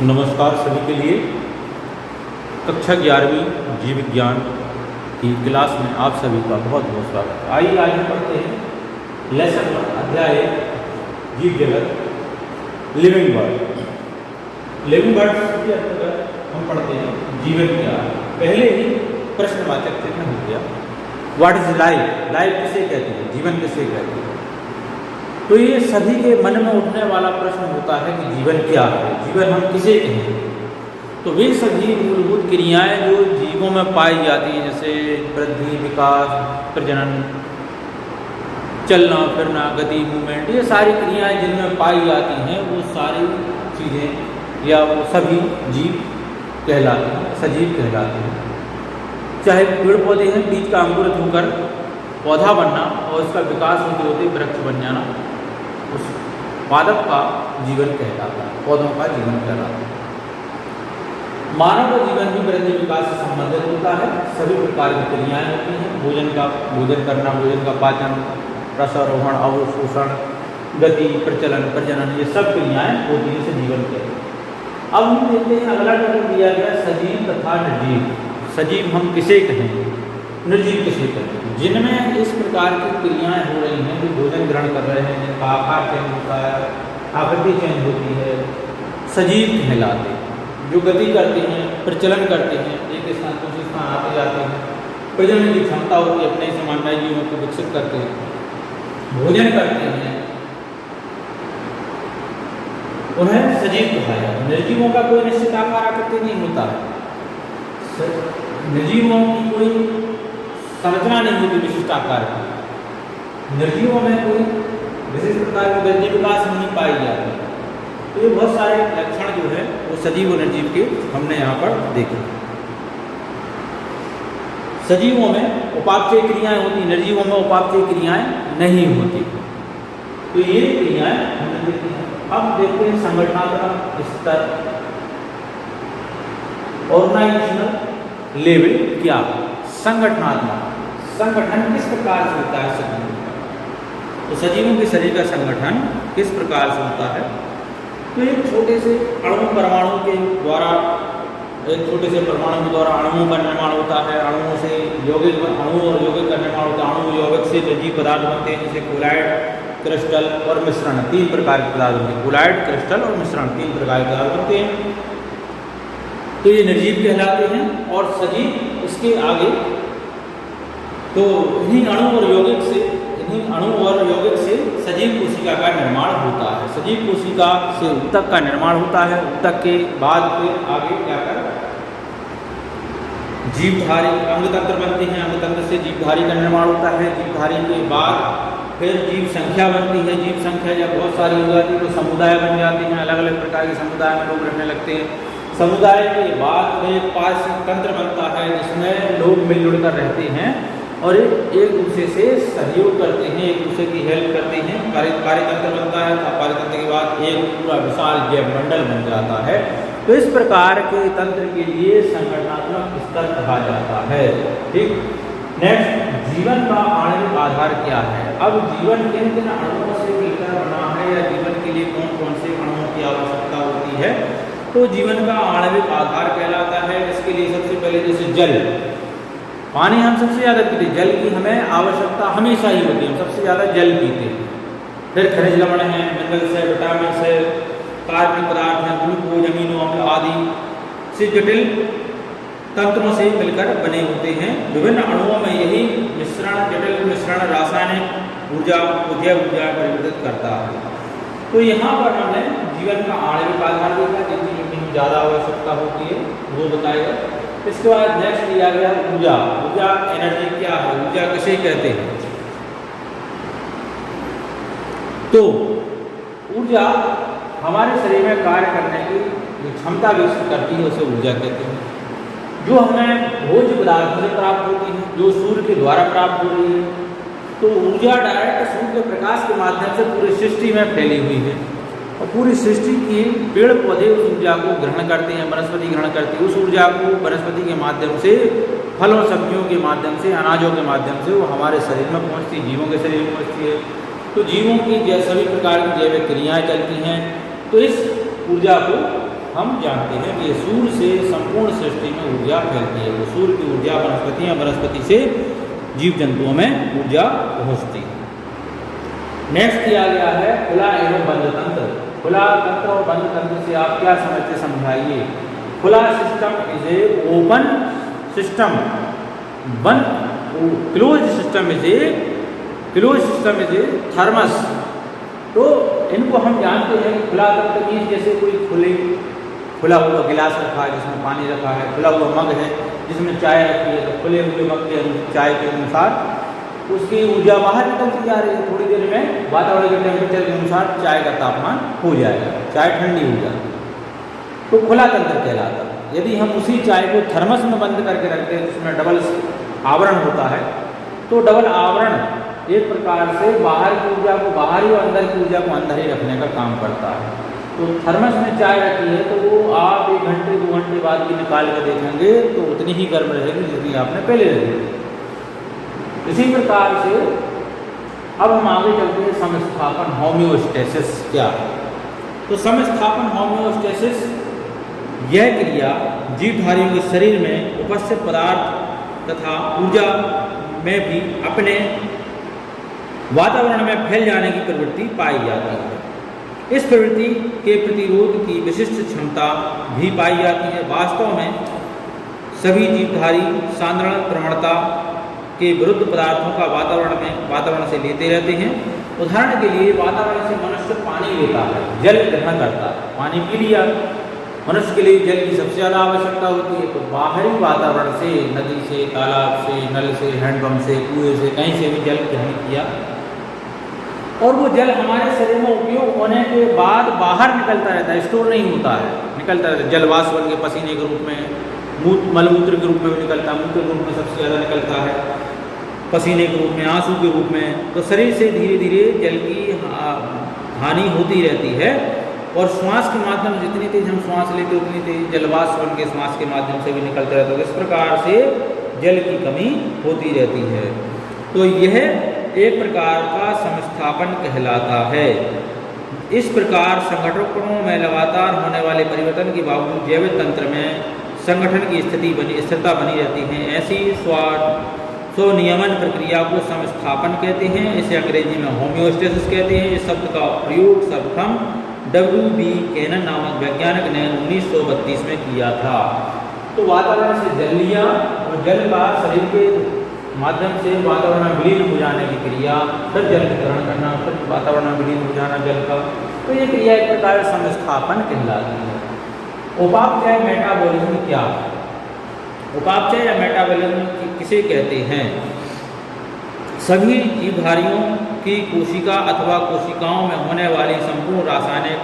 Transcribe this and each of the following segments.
नमस्कार सभी के लिए। कक्षा 11वीं जीव विज्ञान की क्लास में आप सभी का बहुत बहुत स्वागत है। आइए आज हम पढ़ते हैं लेसन 1 अध्याय जीव जगत लिविंग बर्ड। लिविंग बर्ड के अंतर्गत हम पढ़ते हैं जीवन क्या है। पहले ही प्रश्नवाचक चिन्ह हो गया, व्हाट इज लाइफ, लाइफ किसे कहते हैं, जीवन किसे कहते हैं। तो ये सभी के मन में उठने वाला प्रश्न होता है कि जीवन क्या है, जीवन हम किसे कहें। तो वे सभी मूलभूत क्रियाएं जो जीवों में पाई जाती हैं, जैसे वृद्धि, विकास, प्रजनन, चलना फिरना, गति, मूवमेंट, ये सारी क्रियाएं जिनमें पाई जाती हैं वो सारी चीज़ें या वो सभी जीव कहलाते हैं, सजीव कहलाते हैं। चाहे पेड़ पौधे हैं, बीज का अंकुरित होकर पौधा बनना और उसका विकास होते होते वृक्ष बन जाना, उस पादप का जीवन कहलाता है, पौधों का जीवन कहलाता है। मानव का जीवन भी वृद्धि विकास से संबंधित होता है। सभी प्रकार की क्रियाएं होती हैं, भोजन करना, भोजन का पाचन, रसारोहण, अवशोषण, गति, प्रचलन, प्रजनन, ये सब क्रियाएं होती हैं, इसे जीवन कहते हैं। अब हम देखते हैं अगला टॉपिक दिया गया सजीव तथा निर्जीव। सजीव हम किसे कहेंगे, निर्जीव किसे कहते हैं। जिनमें इस प्रकार की क्रियाएं हो रही हैं, जो भोजन ग्रहण कर रहे हैं, जिनका आकार चेंज होता है, आकृति चेंज होती है, सजीव कहलाते हैं। जो गति करते हैं, प्रचलन करते हैं, एक स्थान से दूसरे स्थान आते जाते हैं, प्रजनन की क्षमता होती है, अपने समानता जीवों को विकसित करते हैं, भोजन करते हैं, उन्हें सजीव कहा जाता है। निर्जीवों का कोई निश्चित आकार आकृति नहीं होता है, निर्जीवों की कोई संरचना नहीं होती विशिष्ट आकार की, निर्जीवों में कोई विशिष्ट प्रकार की वृद्धि विकास नहीं पाई जाती। तो ये बहुत सारे लक्षण जो है वो सजीव और निर्जीव के हमने यहाँ पर देखे। सजीवों में उपापचय क्रियाएं होती, निर्जीवों में उपापचय क्रियाएं नहीं होती। तो ये क्रियाएं हमने देखी हैं। अब देखते हैं संगठनात्मक स्तर, ऑर्गेनाइजेशनल लेवल क्या है। संगठनात्मक, संगठन किस प्रकार से होता है सजीवों का। तो सजीवों के शरीर का संगठन किस प्रकार से होता है। तो एक छोटे से अणु परमाणु के द्वारा, एक छोटे से परमाणु के द्वारा अणुओं का निर्माण होता है। अणुओं से यौगिक, अणु और यौगिक का निर्माण होता है। अणु यौगिक से निर्जीव पदार्थ बनते हैं, जैसे कोलाइड, क्रिस्टल और मिश्रण। 3 प्रकार के पदार्थ बनते हैं, कोलाइड, क्रिस्टल और मिश्रण, 3 प्रकार के पदार्थ बनते हैं। तो ये निर्जीव कहलाते हैं। और सजीव इसके आगे, तो इन्हीं अणु और यौगिक से सजीव कोशिका का निर्माण होता है। सजीव कोशिका से ऊतक का निर्माण होता है। ऊतक के बाद फिर आगे क्या कर जीवधारी अंगतंत्र बनते हैं। अंगतंत्र से जीवधारी का निर्माण होता है। जीवधारी के बाद फिर जीव संख्या बनती है। जीव संख्या जब बहुत सारी हो जाती है तो समुदाय बन जाते हैं। अलग अलग प्रकार के समुदाय में लोग रहने लगते हैं। समुदाय के बाद फिर पारिस्थितिक तंत्र बनता है, जिसमें लोग मिलजुल कर रहते हैं और एक दूसरे से सहयोग करते हैं, एक दूसरे की हेल्प करते हैं। कार्यतंत्र बनता है। कार्यतंत्र के बाद एक पूरा विशाल जैव मंडल बन जाता है। तो इस प्रकार के तंत्र के लिए संगठनात्मक स्तर कहा जाता है। ठीक, नेक्स्ट, जीवन का आणविक आधार क्या है। अब जीवन किन किन अणुओं से मिलकर बना है, या जीवन के लिए कौन कौन से अणुओं की आवश्यकता होती है। तो जीवन का आणविक आधार कहलाता है। इसके लिए सबसे पहले जैसे जल, पानी हम सबसे ज़्यादा पीते हैं, जल की हमें आवश्यकता हमेशा ही होती है, हम सबसे ज़्यादा जल पीते हैं। फिर खनिज लवण हैं, मिनरल्स है, विटामिन है, कार्बनिक पदार्थ हैं, ग्लूकोज, अमीनो अम्ल आदि से जटिल तंत्रों से मिलकर बने होते हैं। विभिन्न अणुओं में यही मिश्रण, जटिल मिश्रण रासायनिक ऊर्जा को जैव ऊर्जा में परिवर्तित करता है। तो यहाँ पर हमने जीवन का आणविक आधार देखा, जिन चीज़ों की ज़्यादा आवश्यकता होती है वो बताएगा। इसके बाद नेक्स्ट लिया गया ऊर्जा। ऊर्जा एनर्जी क्या है, ऊर्जा किसे कहते हैं। तो ऊर्जा हमारे शरीर में कार्य करने की जो क्षमता विकसित करती है उसे ऊर्जा कहते हैं। जो हमें भोज्य पदार्थों से प्राप्त होती है, जो सूर्य के द्वारा प्राप्त हो रही है। तो ऊर्जा डायरेक्ट सूर्य के प्रकाश के माध्यम से पूरी सृष्टि में फैली हुई है और पूरी सृष्टि की पेड़ पौधे उस ऊर्जा को ग्रहण करते हैं, वनस्पति ग्रहण करती है। उस ऊर्जा को वनस्पति के माध्यम से, फल और सब्जियों के माध्यम से, अनाजों के माध्यम से वो हमारे शरीर में पहुँचती है, जीवों के शरीर में पहुँचती है। तो जीवों की सभी प्रकार की जैविक क्रियाएँ चलती हैं। तो इस ऊर्जा को हम जानते हैं कि सूर्य से संपूर्ण सृष्टि में ऊर्जा फैलती है। तो सूर्य की ऊर्जा वनस्पति से जीव जंतुओं में ऊर्जा पहुँचती है। नेक्स्ट किया गया है खुला एवं बंद तंत्र। खुला तंत्र और बंद तंत्र से आप क्या समझते समझाइए। खुला system is a open system, close system is a thermos. तो इनको हम जानते हैं कि खुला तंत्र मीन्स जैसे कोई खुला हुआ गिलास रखा है जिसमें पानी रखा है, खुला हुआ मग है जिसमें चाय रखी है, तो खुले हुए मग के चाय के अनुसार उसकी ऊर्जा बाहर निकलती जा रही है। थोड़ी देर में वातावरण के टेम्परेचर के अनुसार चाय का तापमान हो जाएगा, चाय ठंडी हो जाती है, तो खुला तंत्र कहलाता है। यदि हम उसी चाय को थर्मस में बंद करके रखते हैं जिसमें डबल आवरण होता है, तो डबल आवरण एक प्रकार से बाहर की ऊर्जा को बाहर ही और अंदर की ऊर्जा को अंदर ही रखने का काम करता है। तो थर्मस में चाय रखी है तो वो आप 1 घंटे 2 घंटे बाद भी निकाल कर देखेंगे तो उतनी ही गर्म रहेगी जितनी आपने पहले रखी थी। इसी प्रकार से अब हम आगे चलते हैं समस्थापन होम्योस्टेसिस क्या है। तो समस्थापन होम्योस्टेसिस यह क्रिया जीवधारियों के शरीर में उपस्थित पदार्थ तथा ऊर्जा में भी अपने वातावरण में फैल जाने की प्रवृत्ति पाई जाती है। इस प्रवृत्ति के प्रतिरोध की विशिष्ट क्षमता भी पाई जाती है। वास्तव में सभी जीवधारी सांद्रण प्रवणता के विरुद्ध पदार्थों का वातावरण से लेते रहते हैं। उदाहरण के लिए वातावरण से मनुष्य पानी लेता है, जल ग्रहण करता है, पानी पी लिया। मनुष्य के लिए जल की सबसे ज़्यादा आवश्यकता होती है, तो बाहरी वातावरण से, नदी से, तालाब से, नल से, हैंडपम्प से, कुएं से, कहीं से भी जल ग्रहण किया और वो जल हमारे शरीर में उपयोग होने के बाद बाहर निकलता रहता है, स्टोर नहीं होता है, निकलता रहता है। जलवाष्प बन के पसीने के रूप में, मलमूत्र के रूप में भी निकलता है, मूत्र के रूप में सबसे ज़्यादा निकलता है, पसीने के रूप में, आंसू के रूप में। तो शरीर से धीरे धीरे जल की हानि होती रहती है और श्वास के माध्यम जितनी तेज हम श्वास लेते उतनी तेज जलवाष्प बन के श्वास के माध्यम से भी निकलता रहता है। इस प्रकार से जल की कमी होती रहती है। तो यह एक प्रकार का समस्थापन कहलाता है। इस प्रकार संगठनों में लगातार होने वाले परिवर्तन के बावजूद जैविक तंत्र में संगठन की स्थिरता बनी रहती है। ऐसी स्वनियमन प्रक्रिया को समस्थापन कहते हैं। इसे अंग्रेजी में होम्योस्टेसिस कहते हैं। इस शब्द का प्रयोग सर्वप्रथम W.B. केनन नामक वैज्ञानिक ने 1932 में किया था। तो वातावरण से जल लिया और जल का शरीर के माध्यम से वातावरण में विलीन हो जाने की क्रिया, फिर जल ग्रहण करना, फिर वातावरण में विलीन हो जाना जल का, तो ये क्रिया एक प्रकार समस्थापन कहलाती है। उपापचय मेटाबॉलिज्म क्या है? उपापचय या मेटाबॉलिज्म किसे कहते हैं? सभी जीवधारियों की कोशिका अथवा कोशिकाओं में होने वाली संपूर्ण रासायनिक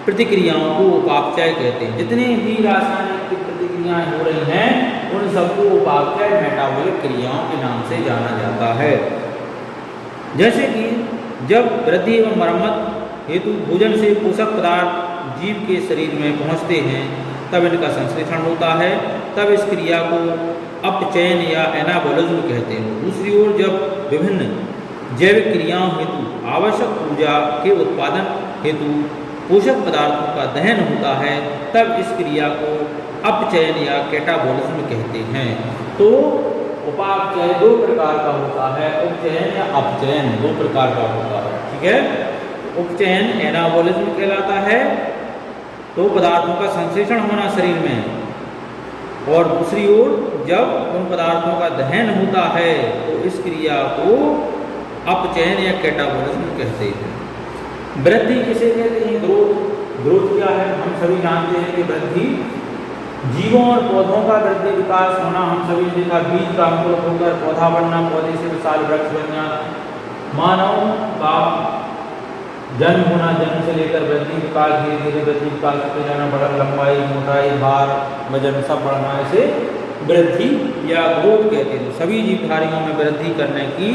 प्रतिक्रियाओं को उपापचय कहते हैं। जितनी भी रासायनिक प्रतिक्रियाएं हो रही हैं उन सबको उपापचय मेटाबॉलिक क्रियाओं के नाम से जाना जाता है। जैसे कि जब वृद्धि एवं मरम्मत हेतु भोजन से पोषक पदार्थ जीव के शरीर में पहुंचते हैं तब इनका संश्लेषण होता है, तब इस क्रिया को अपचयन या एनाबॉलिज्म कहते हैं। दूसरी ओर जब विभिन्न जैविक क्रियाओं हेतु आवश्यक ऊर्जा के उत्पादन हेतु पोषक पदार्थों का दहन होता है तब इस क्रिया को अपचयन या कैटाबॉलिज्म कहते हैं। तो उपापचय 2 प्रकार का होता है, उपचयन या अपचयन 2 प्रकार का होता है। ठीक है, उपचयन एनाबॉलिज्म कहलाता है, तो पदार्थों का संश्लेषण होना शरीर में, और दूसरी ओर जब उन पदार्थों का दहन होता है तो इस क्रिया को अपचयन या कैटाबॉलिज्म कहते हैं। वृद्धि किसे कहते हैं? ग्रोथ क्या है? हम सभी जानते हैं कि वृद्धि जीवों और पौधों का वृद्धि विकास होना, हम सभी ने देखा, बीज का अंकुरित होकर पौधा बनना, पौधे से विशाल वृक्ष बनना, मानव का जन्म होना, जन्म से लेकर वृद्धि विकास, धीरे धीरे वृद्धि विकास होते जाना, बड़ा लंबाई, मोटाई, भार, वजन सब बढ़ना, इसे वृद्धि या ग्रोथ कहते हैं। सभी जीवधारियों में वृद्धि करने की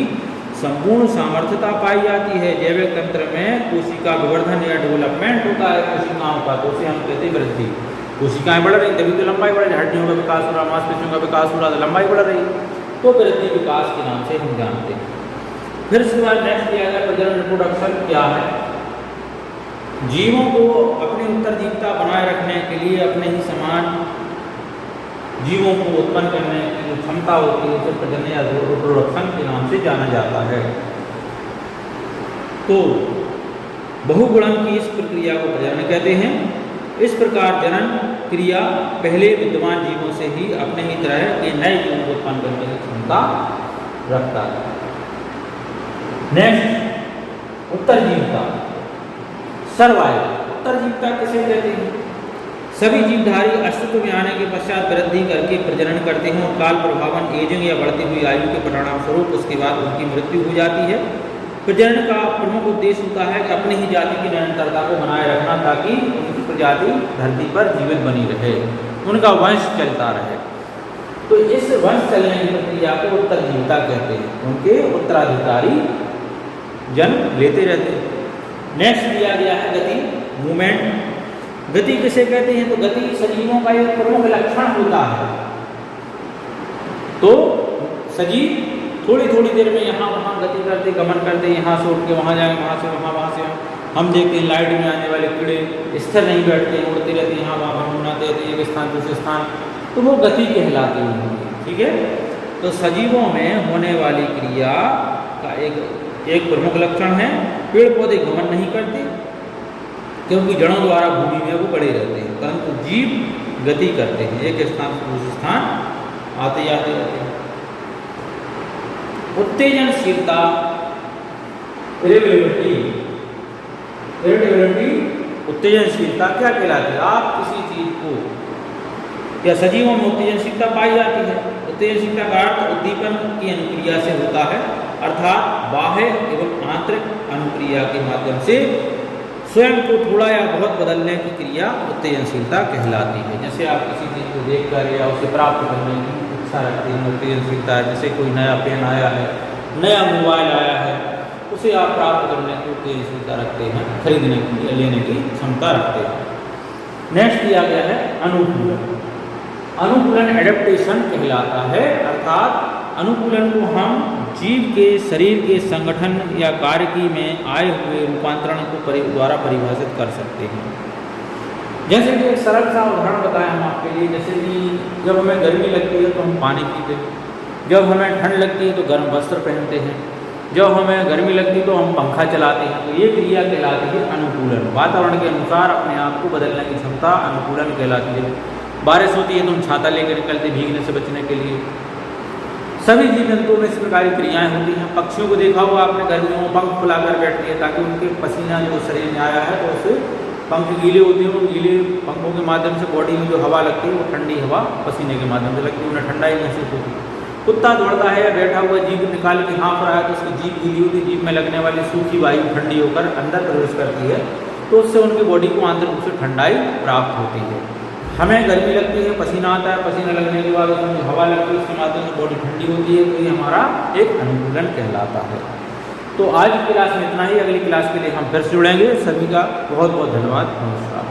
संपूर्ण सामर्थ्यता पाई जाती है। जैविक तंत्र में कोशिका विवर्धन या डेवलपमेंट होता है कोशिकाओं का, तो उसे हम कहते हैं वृद्धि। कोशिकाएं बढ़ रही तभी तो लंबाई बढ़ रही, हड्डियों का विकास हो रहा, मांसपेशियों का विकास हो रहा, तो लंबाई बढ़ रही, तो वृद्धि विकास के नाम से हम जानते हैं। फिर इसके बाद नेक्स्ट किया गया प्रजनन रिप्रोडक्शन क्या है? जीवों को अपनी उत्तरजीविता बनाए रखने के लिए अपने ही समान जीवों को उत्पन्न करने की जो क्षमता होती है उसे प्रजनन या रिप्रोडक्शन के नाम से जाना जाता है। तो बहुगुणन की इस प्रक्रिया को प्रजनन कहते हैं। इस प्रकार जनन क्रिया पहले विद्यमान जीवों से ही अपने ही तरह के नए जीवों को उत्पन्न करने की क्षमता रखता है। Next, उत्तरजीविता, survival. उत्तरजीविता किसे कहते हैं? सभी जीवधारी अस्तित्व में आने के पश्चात वृद्धि करके प्रजनन करते हैं और काल प्रभावन एजिंग या बढ़ती हुई आयु के परिणाम स्वरूप उसके बाद उनकी मृत्यु हो जाती है। प्रजनन का प्रमुख उद्देश्य होता है कि अपनी ही जाति की निरंतरता को बनाए रखना, ताकि उनकी प्रजाति धरती पर जीवित बनी रहे, उनका वंश चलता रहे। तो इस वंश चलने की प्रक्रिया को उत्तरजीविता कहते हैं। उनके उत्तराधिकारी जन्म लेते रहते हैं। नेक्स्ट दिया गया है गति, मूवमेंट। गति किसे कहते हैं? तो गति सजीवों का एक प्रमुख लक्षण होता है। तो सजीव थोड़ी थोड़ी देर में यहाँ वहाँ गति करते, गमन करते, यहाँ से उठ के वहाँ जाए, वहाँ से वहाँ, वहाँ से वहाँ। हम देखते हैं लाइट में आने वाले कीड़े स्थिर नहीं बैठते, उड़ते रहते हैं, यहाँ वहाँ घूमते रहते हैं, एक स्थान दूसरे स्थान, तो वो गति कहलाती है। ठीक है, तो सजीवों में होने वाली क्रिया का एक प्रमुख लक्षण है। पेड़ पौधे गमन नहीं करते क्योंकि जड़ों द्वारा भूमि में वो बड़े रहते हैं, परंतु जीव गति करते हैं, एक स्थान से दूसरे स्थान आते जाते रहते हैं। उत्तेजनशीलता, इरिटेबिलिटी, उत्तेजनशीलता क्या कहलाती है? आप किसी चीज को, या सजीवों में उत्तेजनशीलता पाई जाती है। उत्तेजनशीलता का अर्थ उद्दीपन की अनुक्रिया से होता है, अर्थात बाह्य एवं आंतरिक अनुक्रिया के माध्यम से स्वयं को थोड़ा या बहुत बदलने की क्रिया उत्तेजनशीलता कहलाती है। जैसे आप किसी चीज़ को देख कर या उसे प्राप्त करने की इच्छा रखते हैं, उत्तेजनशीलता है। जैसे कोई नया पेन आया है, नया मोबाइल आया है, उसे आप प्राप्त करने की उत्तेजनशीलता रखते हैं, खरीदने की, लेने की क्षमता रखते हैं। नेक्स्ट दिया गया है अनुकूलन। अनुकूलन एडेप्टेशन कहलाता है, अर्थात अनुकूलन को हम जीव के शरीर के संगठन या कार्यकी में आए हुए रूपांतरण को द्वारा परिभाषित कर सकते हैं। जैसे कि एक सरल सा उदाहरण बताएं हम आपके लिए। जैसे कि जब हमें गर्मी लगती है तो हम पानी पीते हैं, जब हमें ठंड लगती है तो गर्म वस्त्र पहनते हैं, जब हमें गर्मी लगती है तो हम पंखा चलाते हैं। तो ये क्रिया कहलाती है अनुकूलन। वातावरण के अनुसार अपने आप को बदलने की क्षमता अनुकूलन कहलाती है। बारिश होती है तो हम छाता लेकर निकलते भीगने से बचने के लिए। सभी जीव जंतुओं में इस प्रकार की क्रियाएं होती हैं। पक्षियों को देखा होगा आपने, गर्मियों में पंख फुलाकर बैठती है ताकि उनके पसीना जो शरीर में आया है तो उससे पंख गीले होते हैं, वो गीले पंखों के माध्यम से बॉडी में जो हवा लगती है वो ठंडी हवा पसीने के माध्यम से लगती है, उन्हें ठंडाई महसूस होती है। कुत्ता दौड़ता है या बैठा हुआ जीभ निकाल के हाँफ रहा है तो उसकी जीभ गीली होती है, जीभ में लगने वाली सूखी वायु ठंडी होकर अंदर प्रवेश करती है, तो उससे उनकी बॉडी को आंतरिक रूप से ठंडाई प्राप्त होती है। हमें गर्मी लगती है, पसीना आता है, पसीना लगने के बाद उसमें हवा लगती है, उसके माध्यम से बॉडी ठंडी होती है, तो ये हमारा एक अनुकूलन कहलाता है। तो आज की क्लास में इतना ही। अगली क्लास के लिए हम फिर से जुड़ेंगे। सभी का बहुत बहुत धन्यवाद। नमस्कार।